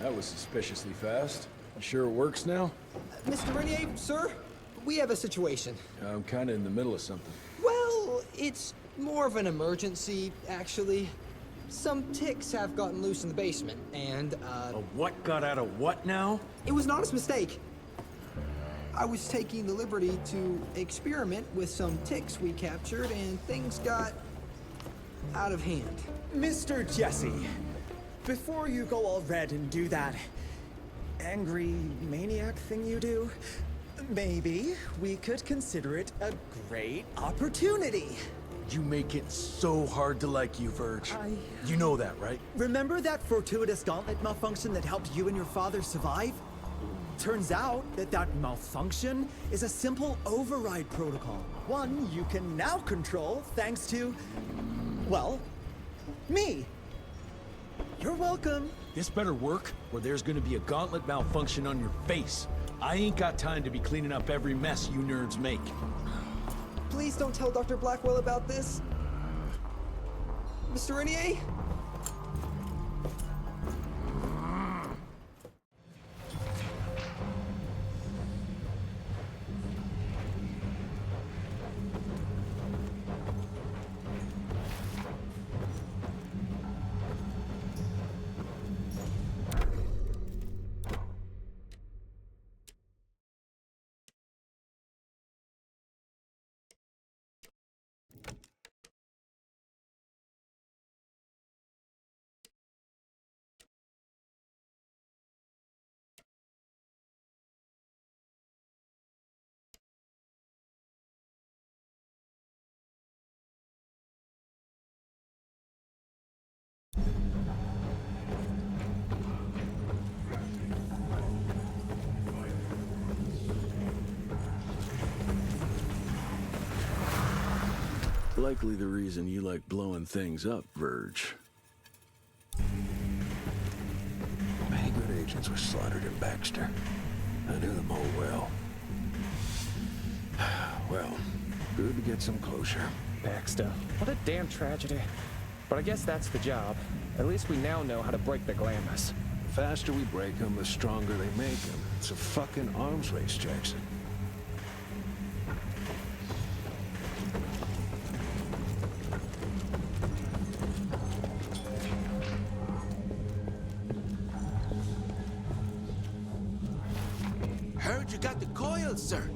That was suspiciously fast. You sure it works now? Mr. Renier, sir, we have a situation. I'm kinda in the middle of something. Well, it's more of an emergency, actually. Some ticks have gotten loose in the basement, and, A what got out of what now? it was an honest mistake. I was taking the liberty to experiment with some ticks we captured, and things got out of hand. Mr. Jesse, before you go all red and do that angry maniac thing you do, maybe we could consider it a great opportunity. You make it so hard to like you, Verge. You know that, right? Remember that fortuitous gauntlet malfunction that helped you and your father survive? Turns out that that malfunction is a simple override protocol. One you can now control thanks to, well, me. You're welcome. This better work, or there's gonna be a gauntlet malfunction on your face. I ain't got time to be cleaning up every mess you nerds make. Please don't tell Dr. Blackwell about this. Mr. Renier? Likely the reason you like blowing things up, Verge. Many good agents were slaughtered in Baxter. I knew them all well. Well, good to get some closure. Baxter. What a damn tragedy. But I guess that's the job. At least we now know how to break the Glamis. The faster we break them, the stronger they make them. It's a fucking arms race, Jackson. Heard you got the coils, sir.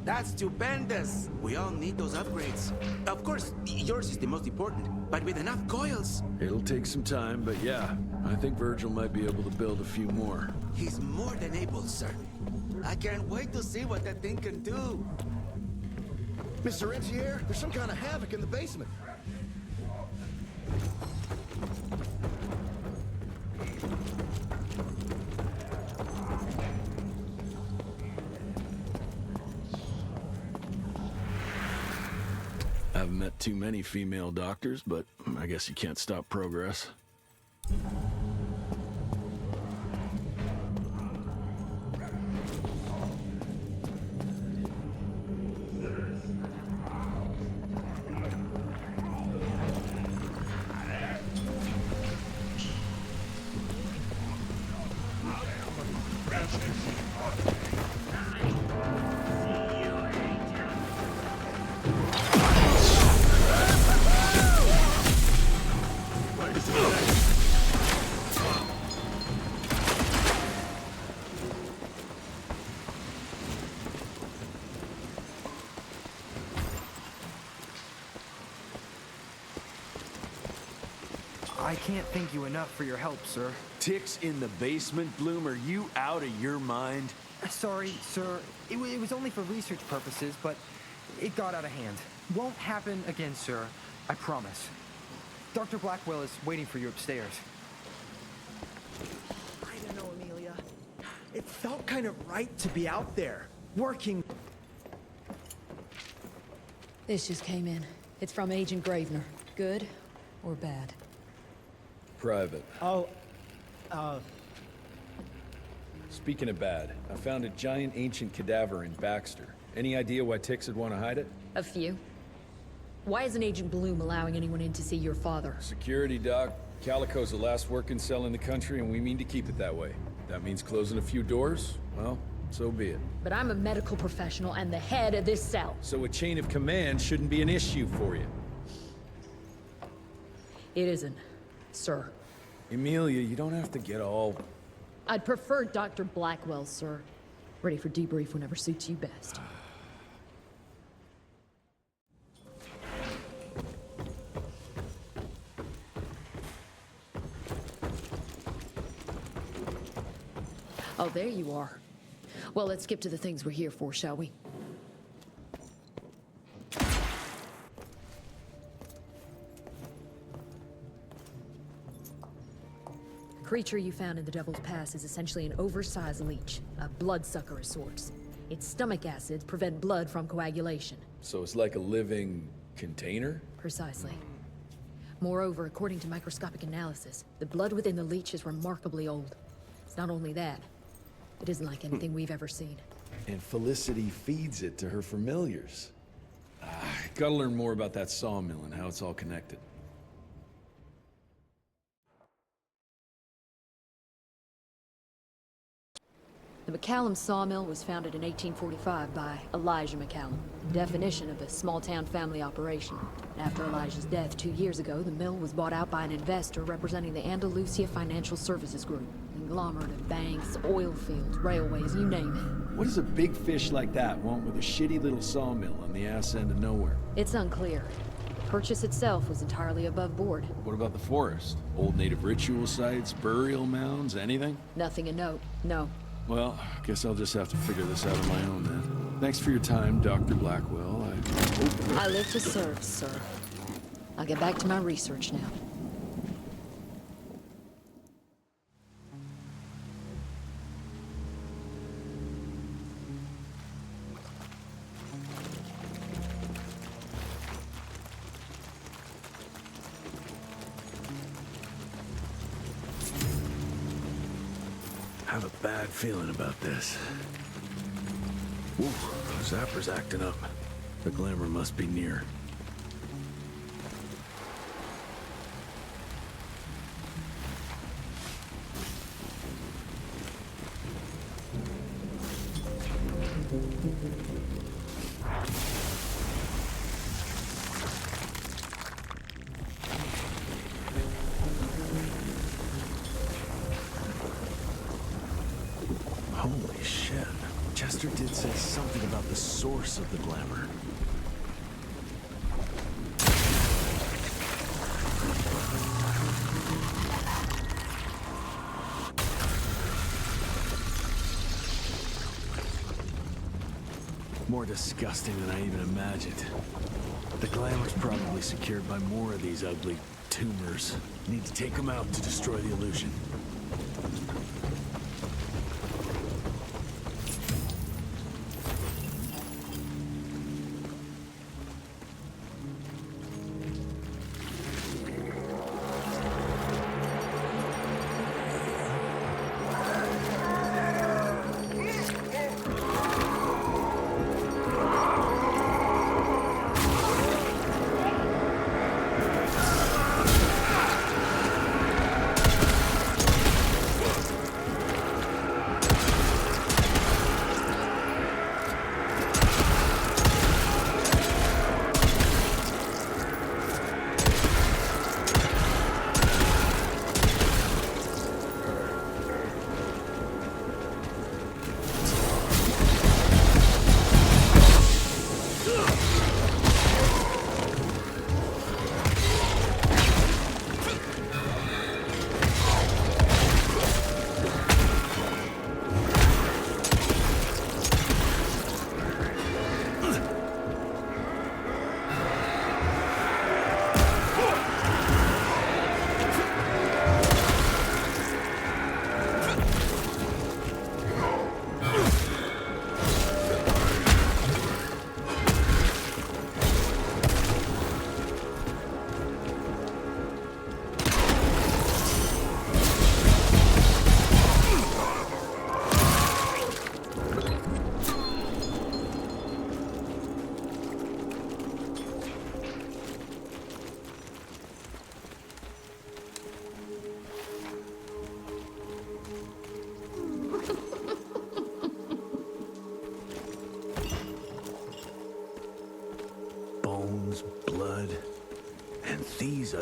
That's stupendous. We all need those upgrades. Of course, yours is the most important, but with enough coils, It'll take some time, but yeah, I think Virgil might be able to build a few more. he's more than able, sir. I can't wait to see what that thing can do. Mr. Rentier, there's some kind of havoc in the basement. I haven't met too many female doctors, but I guess you can't stop progress. I can't thank you enough for your help, sir. Ticks in the basement, Bloom? Are you out of your mind? Sorry, sir. It was only for research purposes, but it got out of hand. Won't happen again, sir. I promise. Dr. Blackwell is waiting for you upstairs. I don't know, Amelia. It felt kind of right to be out there, working. This just came in. It's from Agent Gravener. Good or bad? Private. Oh, Speaking of bad, I found a giant ancient cadaver in Baxter. Any idea why Ticks would want to hide it? A few. Why isn't Agent Bloom allowing anyone in to see your father? Security, Doc. Calico's the last working cell in the country, and we mean to keep it that way. That means closing a few doors? Well, so be it. But I'm a medical professional and the head of this cell. So a chain of command shouldn't be an issue for you. It isn't, sir. Emilia, you don't have to get all... I'd prefer Dr. Blackwell, sir. Ready for debrief whenever suits you best. Oh, there you are. Well, let's skip to the things we're here for, shall we? The creature you found in the Devil's Pass is essentially an oversized leech, a bloodsucker of sorts. Its stomach acids prevent blood from coagulation. So it's like a living container? Precisely. Moreover, according to microscopic analysis, the blood within the leech is remarkably old. It's not only that, it isn't like anything we've ever seen. And Felicity feeds it to her familiars. Gotta learn more about that sawmill and how it's all connected. The McCallum sawmill was founded in 1845 by Elijah McCallum, definition of a small-town family operation. After Elijah's death 2 years ago, the mill was bought out by an investor representing the Andalusia Financial Services Group. Conglomerate of banks, oil fields, railways, you name it. What does a big fish like that want with a shitty little sawmill on the ass end of nowhere? It's unclear. Purchase itself was entirely above board. What about the forest? Old native ritual sites, burial mounds, anything? Nothing a note, no. Well, guess I'll just have to figure this out on my own then. Thanks for your time, Dr. Blackwell. I live to serve, sir. I'll get back to my research now. I have a bad feeling about this. Ooh, Zapper's acting up. The glamour must be near. Holy shit. Chester did say something about the source of the glamour. More disgusting than I even imagined. The glamour's probably secured by more of these ugly tumors. Need to take them out to destroy the illusion.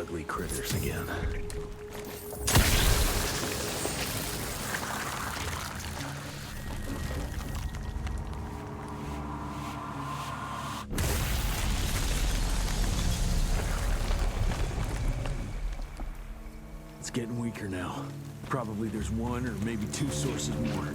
ugly critters again. It's getting weaker now. Probably there's one or maybe two sources more.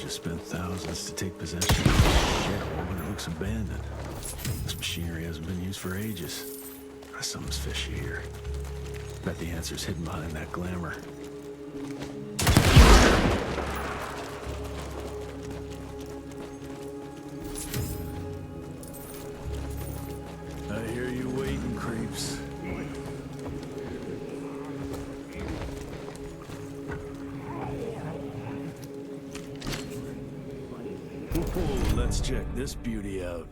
Spent thousands to take possession of the ship, but it looks abandoned. This machinery hasn't been used for ages. Something's fishy here. Bet the answer's hidden behind that glamour. I hear you waiting, creeps. Whoa, let's check this beauty out.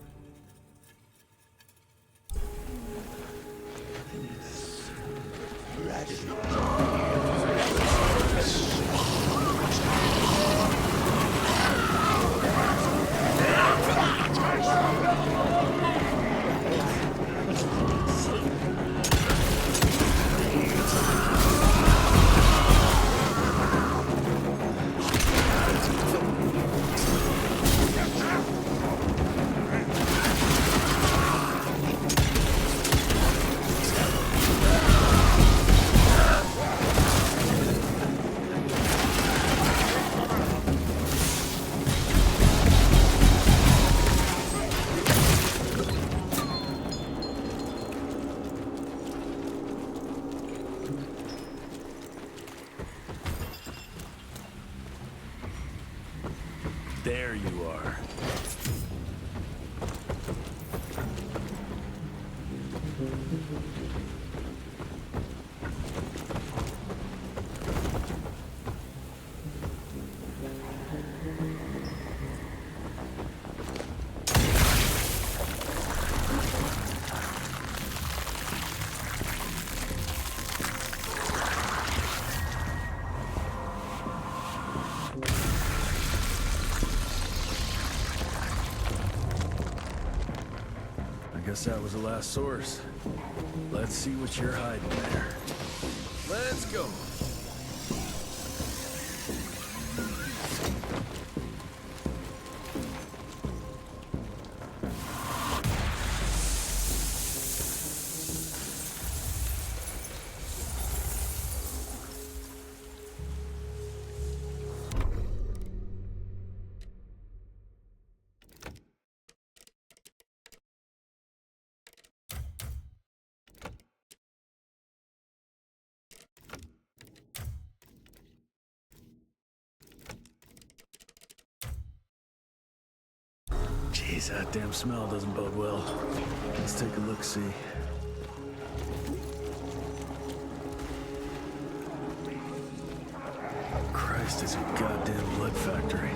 There you are. Guess that was the last source. Let's see what you're hiding there. Let's go. Jeez, that damn smell doesn't bode well. Let's take a look-see. Christ, it's a goddamn blood factory.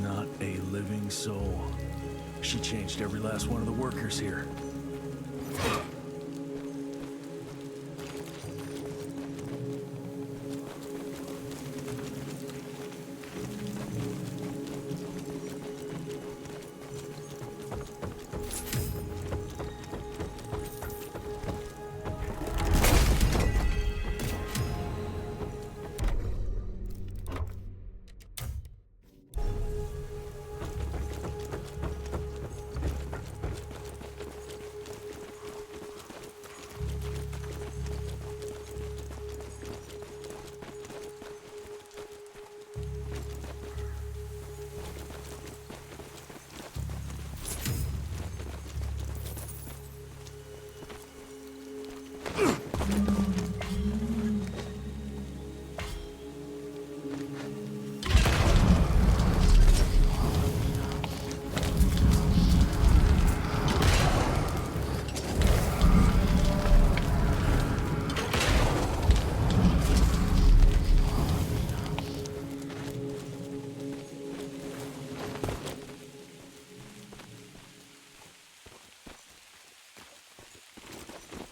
Not a living soul. She changed every last one of the workers here.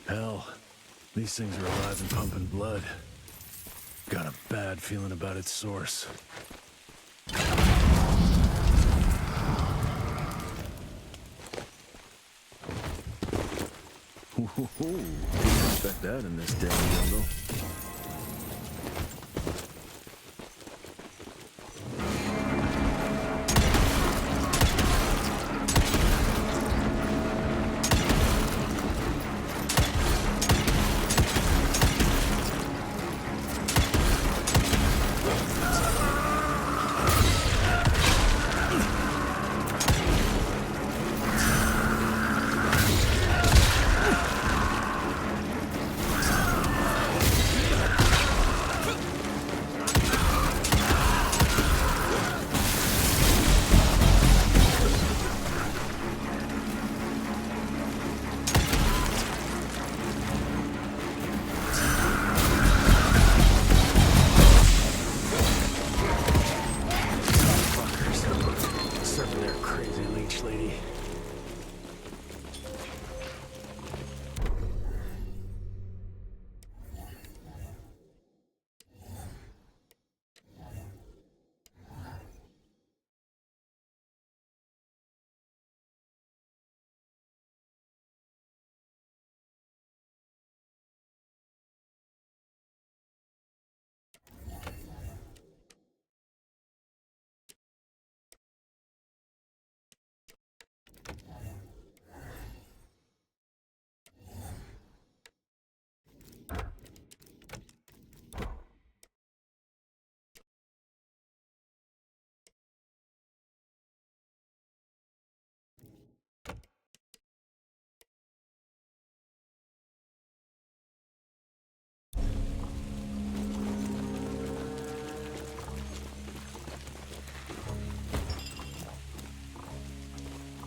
Hell, these things are alive and pumping blood. Got a bad feeling about its source. Didn't expect that in this damn jungle.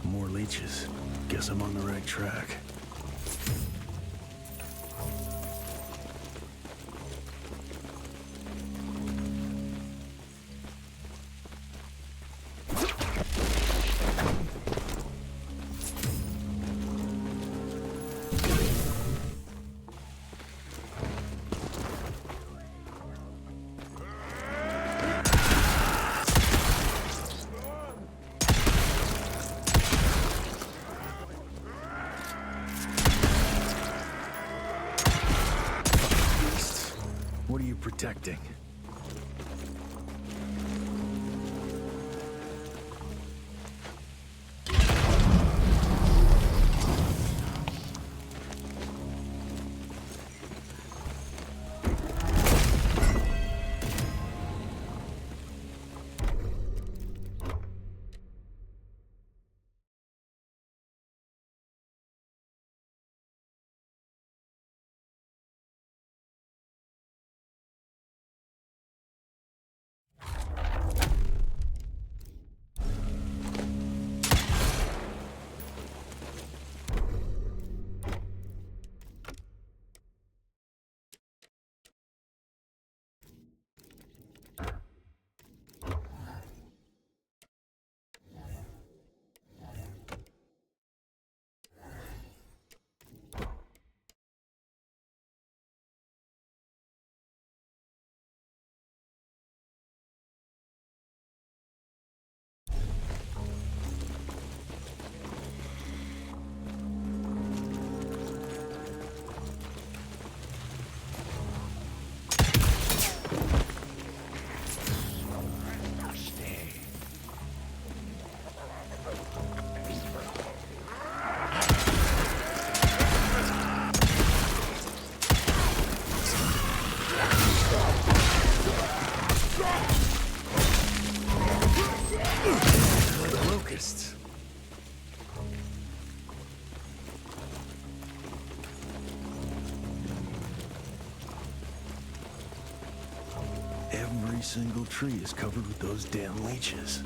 More leeches. Guess I'm on the right track. What are you protecting? Locusts. Every single tree is covered with those damn leeches.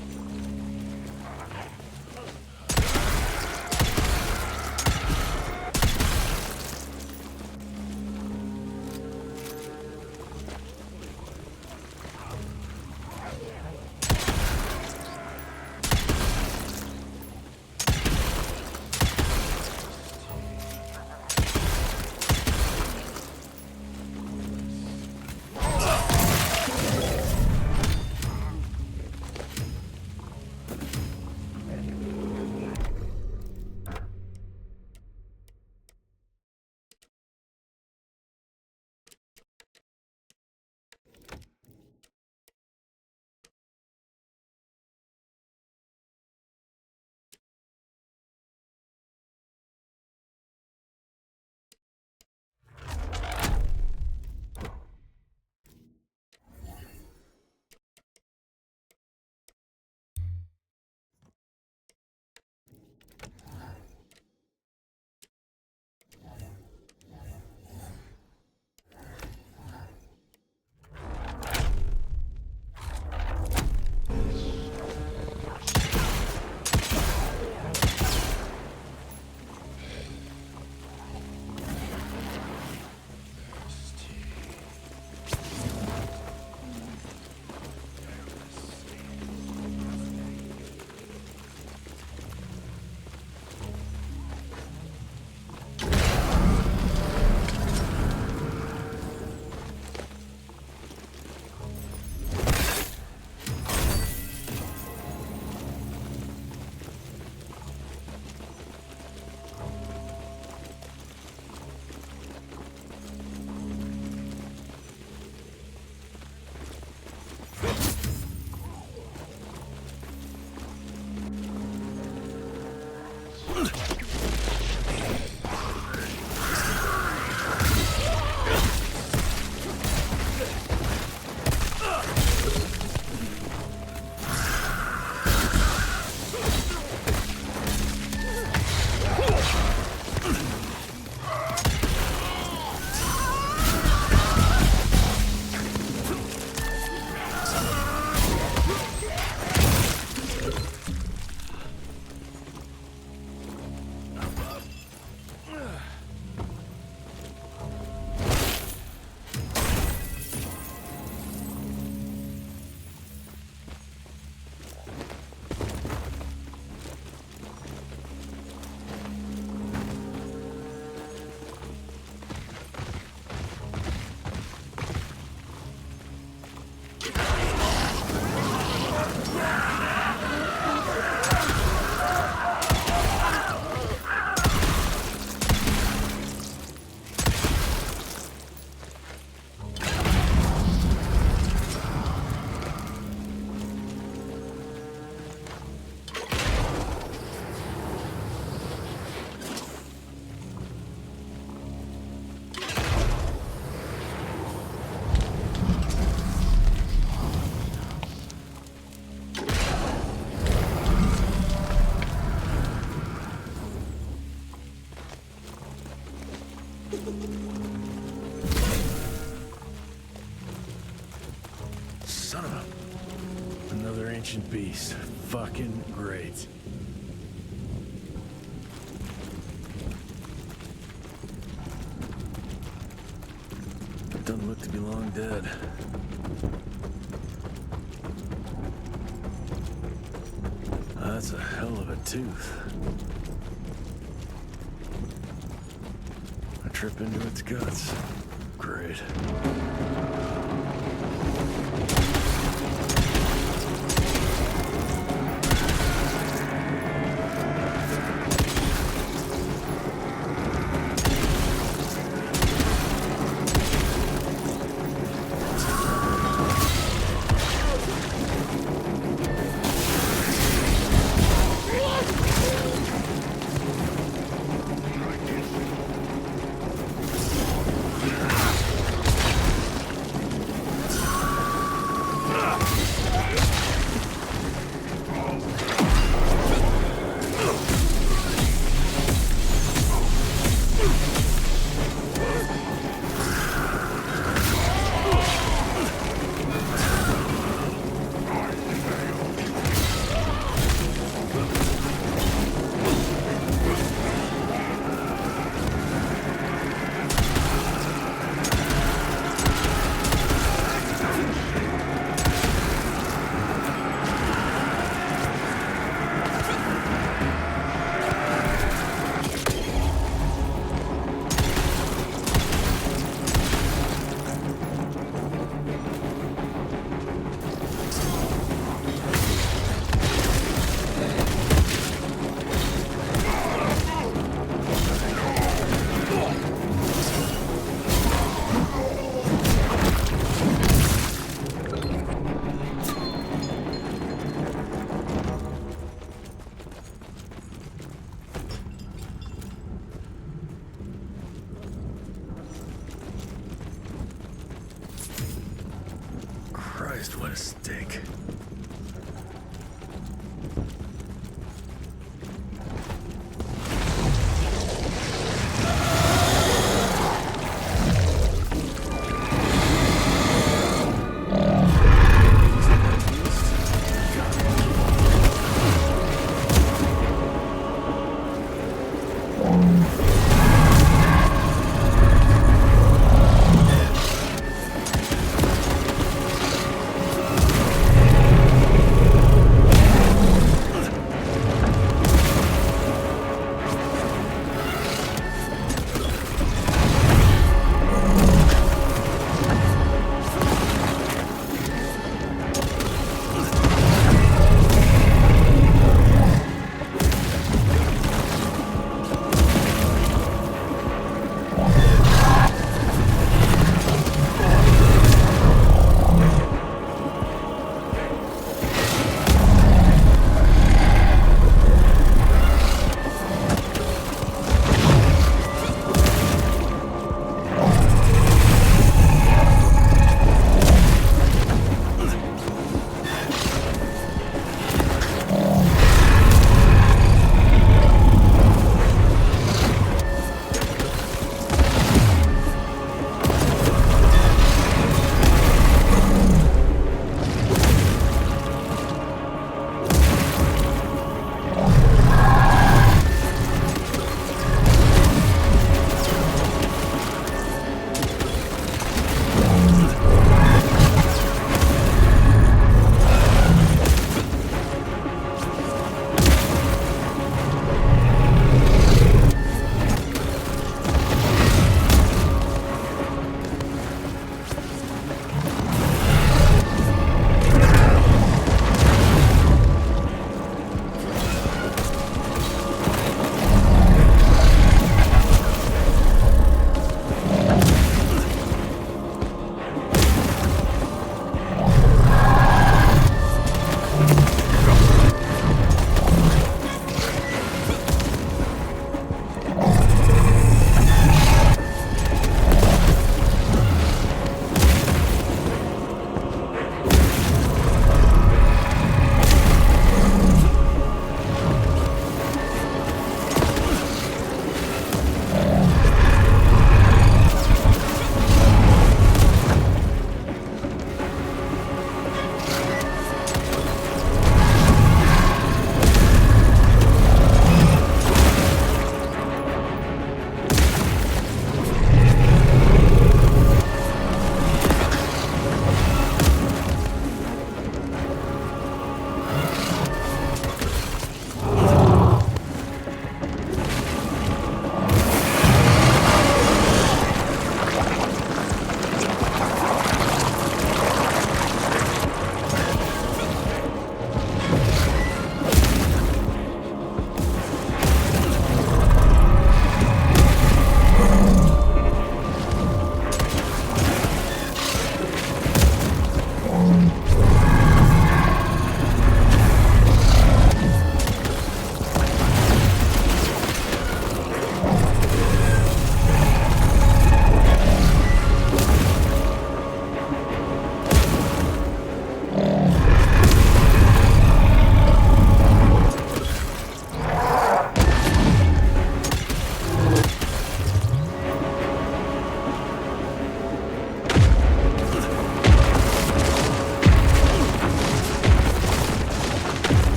Son of a... Another ancient beast. Fucking great. Doesn't look to be long dead. That's a hell of a tooth. I trip into its guts. Great. Christ, what a stink.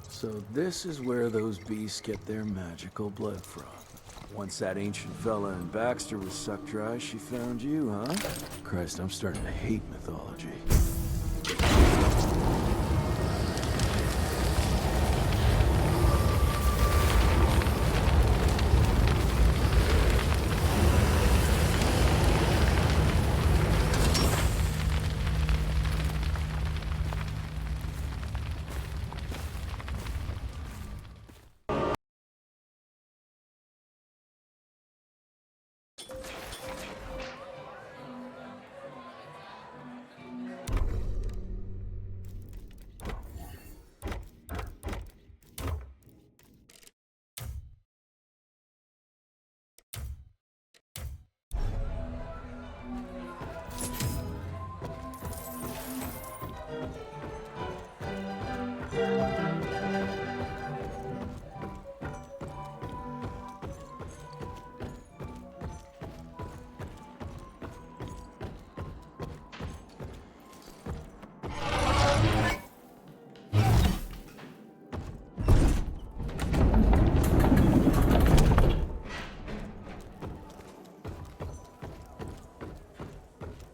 So this is where those beasts get their magical blood from. Once that ancient fella in Baxter was sucked dry, she found you, huh? Christ, I'm starting to hate mythology.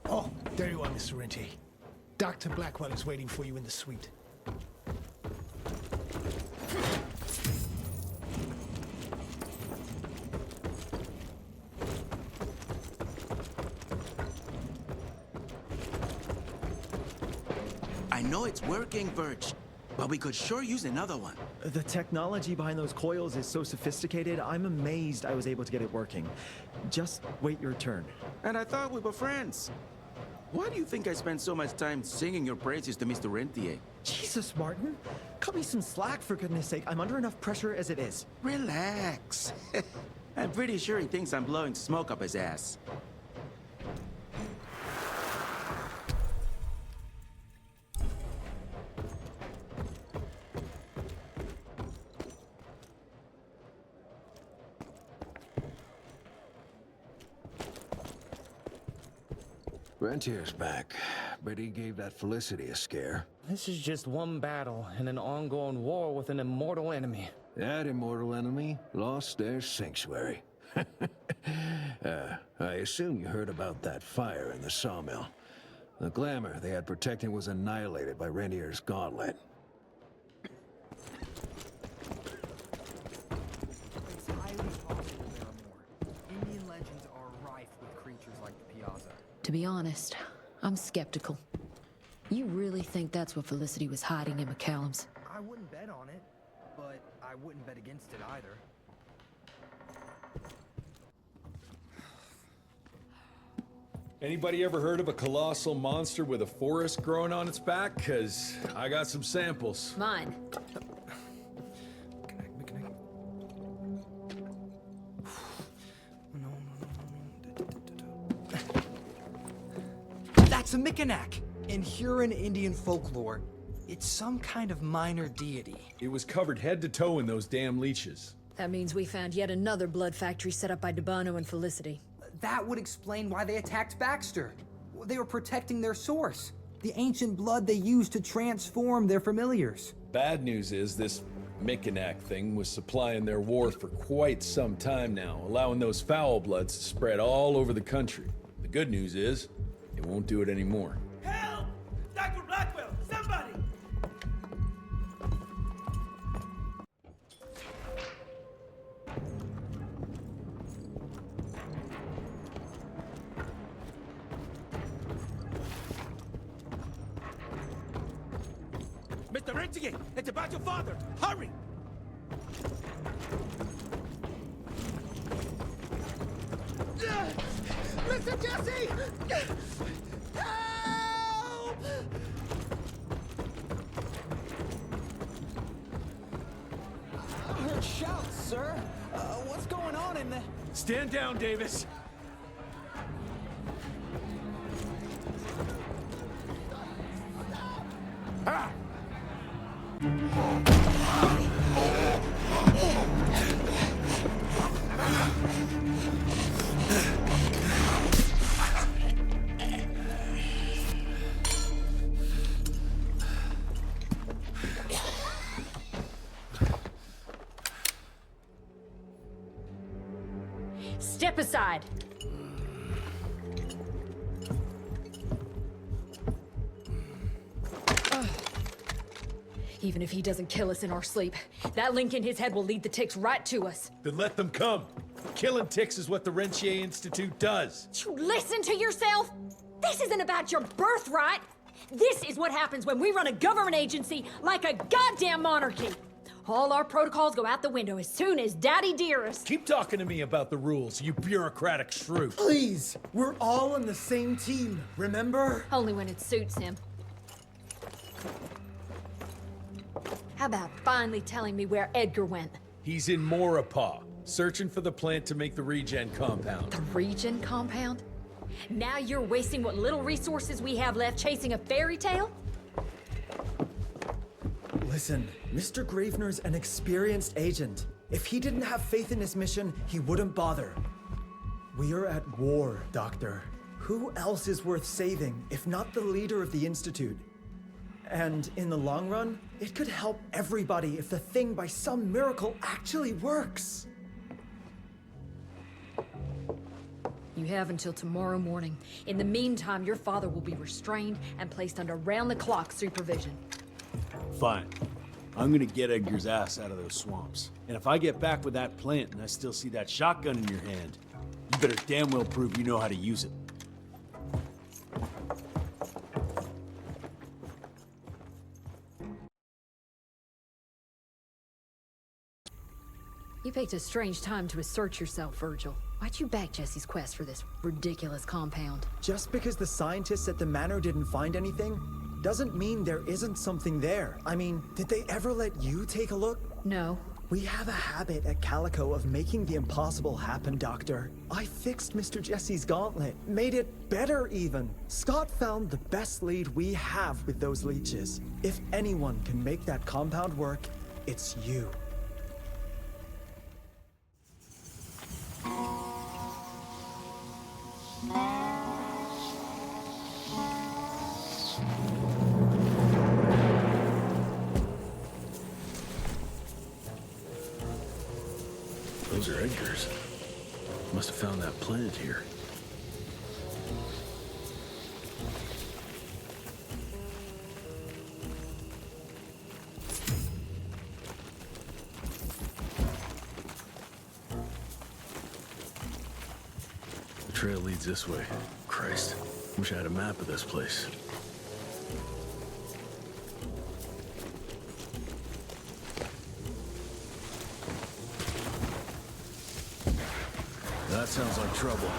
Oh, there you are, Mr. Rentier. Dr. Blackwell is waiting for you in the suite. I know it's working, Verge, but we could sure use another one. The technology behind those coils is so sophisticated, I'm amazed I was able to get it working. Just wait your turn. And I thought we were friends. Why do you think I spend so much time singing your praises to Mr. Rentier? Jesus, Martin. Cut me some slack, for goodness sake. I'm under enough pressure as it is. Relax. I'm pretty sure he thinks I'm blowing smoke up his ass. Rentier's back, but he gave that Felicity a scare. This is just one battle in an ongoing war with an immortal enemy. That immortal enemy lost their sanctuary. I assume you heard about that fire in the sawmill. The glamour they had protecting was annihilated by Rentier's gauntlet. It's highly possible there are more. Indian legends are rife with creatures like the Piazza. To be honest, I'm skeptical. You really think that's what Felicity was hiding in McCallum's? I wouldn't bet on it, but I wouldn't bet against it either. Anybody ever heard of a colossal monster with a forest growing on its back? 'Cause I got some samples. Mine. That's a Mikanak! In Huron Indian folklore, it's some kind of minor deity. It was covered head to toe in those damn leeches. That means we found yet another blood factory set up by Debano and Felicity. That would explain why they attacked Baxter. They were protecting their source, the ancient blood they used to transform their familiars. Bad news is this Mikanak thing was supplying their war for quite some time now, allowing those foul bloods to spread all over the country. The good news is, it won't do it anymore. Help! Dr. Blackwell, somebody! Mr. Rentier, it's about your father! Hurry! Mr. Jesse! Help! I heard shouts, sir. What's going on in the... Stand down, Davis! Ah! Step aside. Even if he doesn't kill us in our sleep, that link in his head will lead the ticks right to us. Then let them come. Killing ticks is what the Rentier Institute does. You listen to yourself? This isn't about your birthright. This is what happens when we run a government agency like a goddamn monarchy. All our protocols go out the window as soon as Daddy Dearest. Keep talking to me about the rules, you bureaucratic shrew. Please, we're all on the same team, remember? Only when it suits him. How about finally telling me where Edgar went? He's in Maurepas, searching for the plant to make the regen compound. The regen compound? Now you're wasting what little resources we have left chasing a fairy tale? Listen, Mr. Gravener's an experienced agent. If he didn't have faith in his mission, he wouldn't bother. We are at war, Doctor. Who else is worth saving, if not the leader of the Institute? And in the long run, it could help everybody if the thing by some miracle actually works. You have until tomorrow morning. In the meantime, your father will be restrained and placed under round-the-clock supervision. Fine. I'm gonna get Edgar's ass out of those swamps. And if I get back with that plant and I still see that shotgun in your hand, you better damn well prove you know how to use it. You picked a strange time to assert yourself, Virgil. Why'd you back Jesse's quest for this ridiculous compound? Just because the scientists at the manor didn't find anything, doesn't mean there isn't something there. I mean, did they ever let you take a look? No. We have a habit at Calico of making the impossible happen, Doctor. I fixed Mr. Jesse's gauntlet, made it better even. Scott found the best lead we have with those leeches. If anyone can make that compound work, it's you. Those are Edgar's. Must have found that plant here. The trail leads this way. Christ, wish I had a map of this place. That sounds like trouble.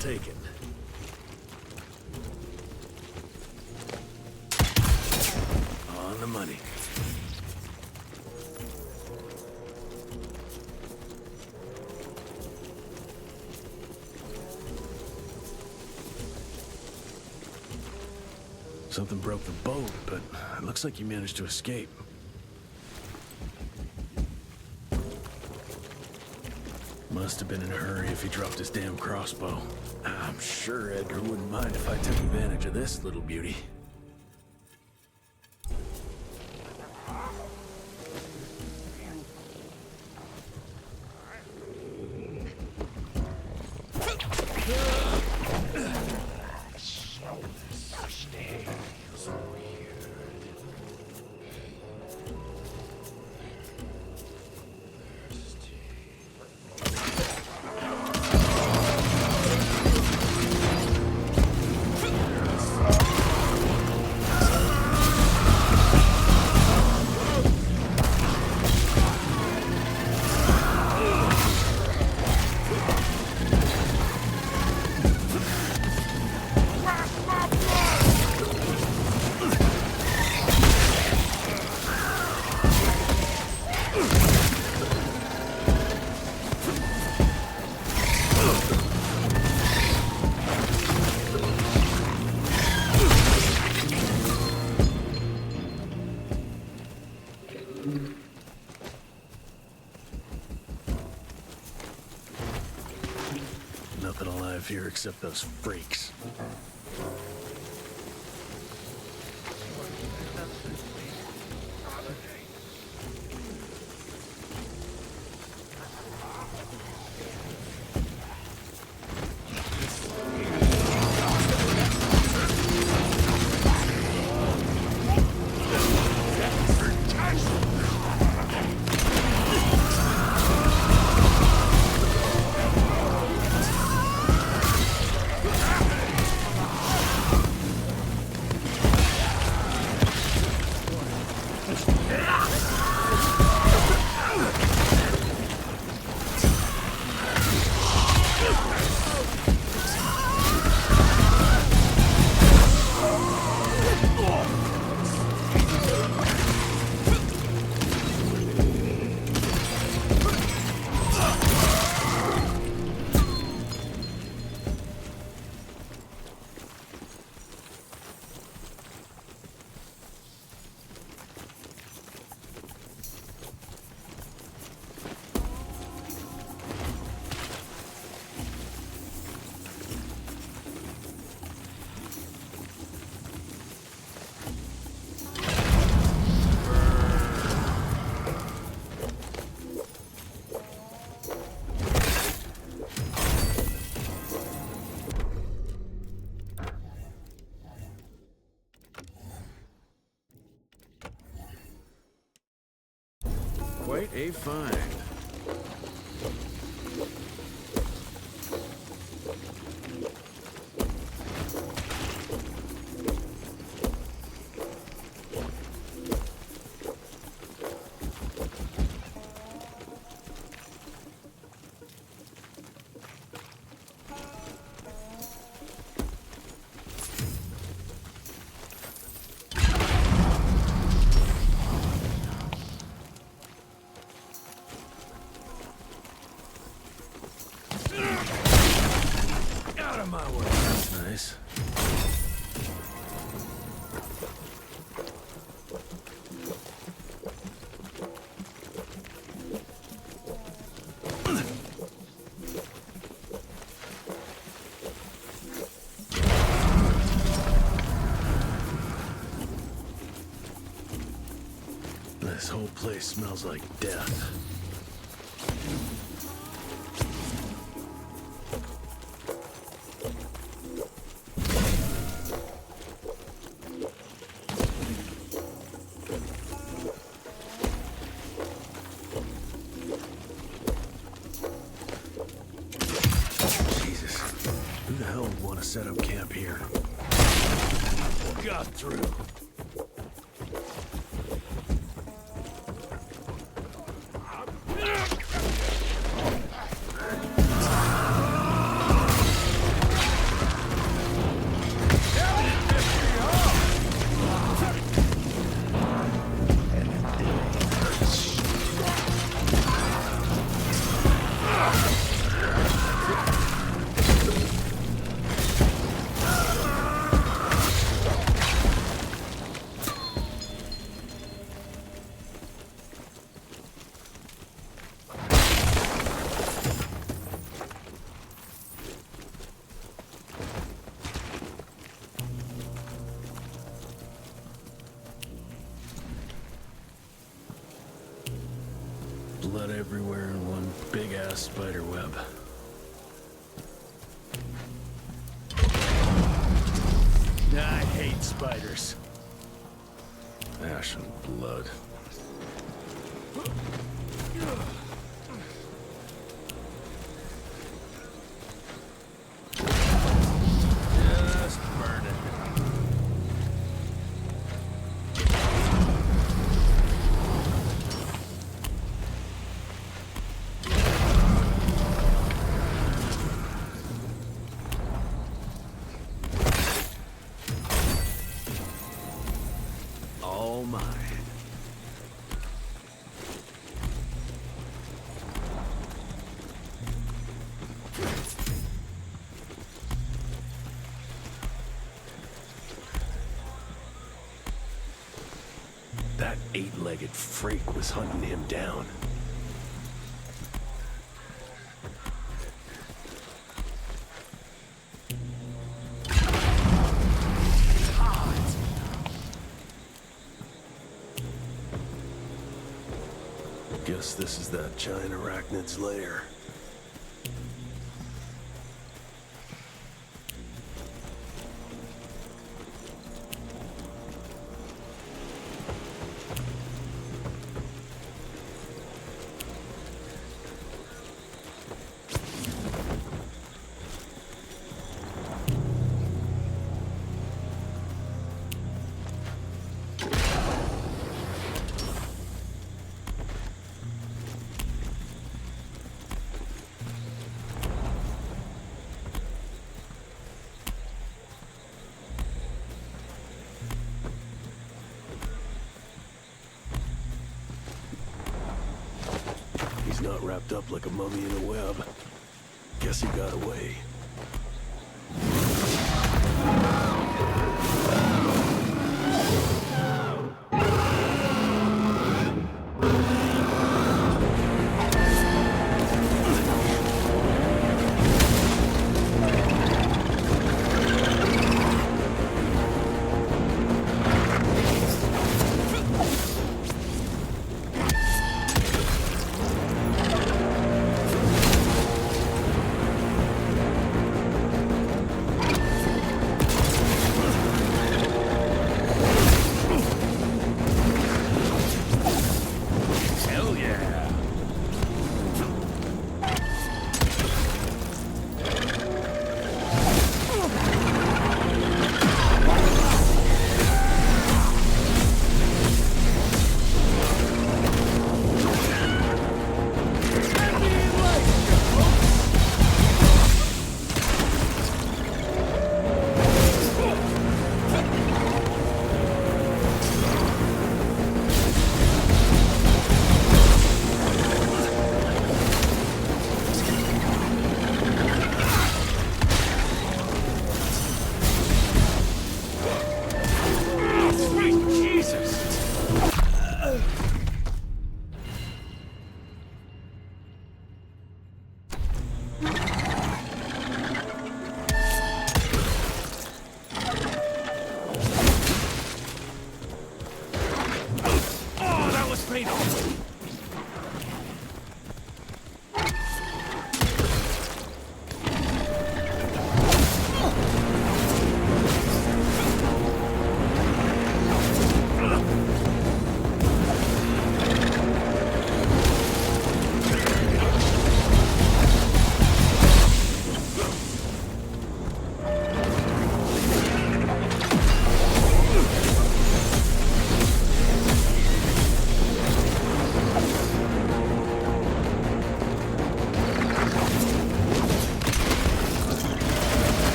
Take it. On the money. Something broke the boat, but it looks like you managed to escape. must have been in a hurry if he dropped his damn crossbow. I'm sure Edgar wouldn't mind if I took advantage of this little beauty. Nothing alive here except those freaks. Quite a find. Out of my way. That's nice. This whole place smells like death. Who the hell would want to set up camp here? Got through. blood everywhere in one big-ass spider web. I hate spiders. Ash and blood. Just burn it. All mine. That eight-legged freak was hunting him down. Guess this is that giant arachnid's lair. He's not wrapped up like a mummy in a web. Guess he got away.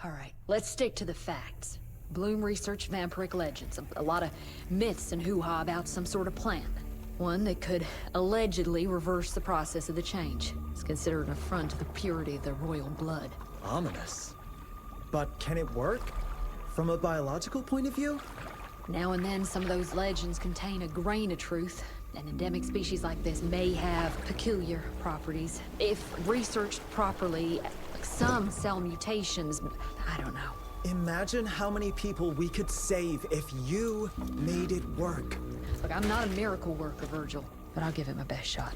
All right, let's stick to the facts. Bloom researched vampiric legends, a lot of myths and hoo-ha about some sort of plant. One that could allegedly reverse the process of the change. It's considered an affront to the purity of the royal blood. Ominous. But can it work? From a biological point of view? Now and then, some of those legends contain a grain of truth. An endemic species like this may have peculiar properties. If researched properly, some cell mutations, I don't know. Imagine how many people we could save if you made it work. Look, I'm not a miracle worker, Virgil, but I'll give it my best shot.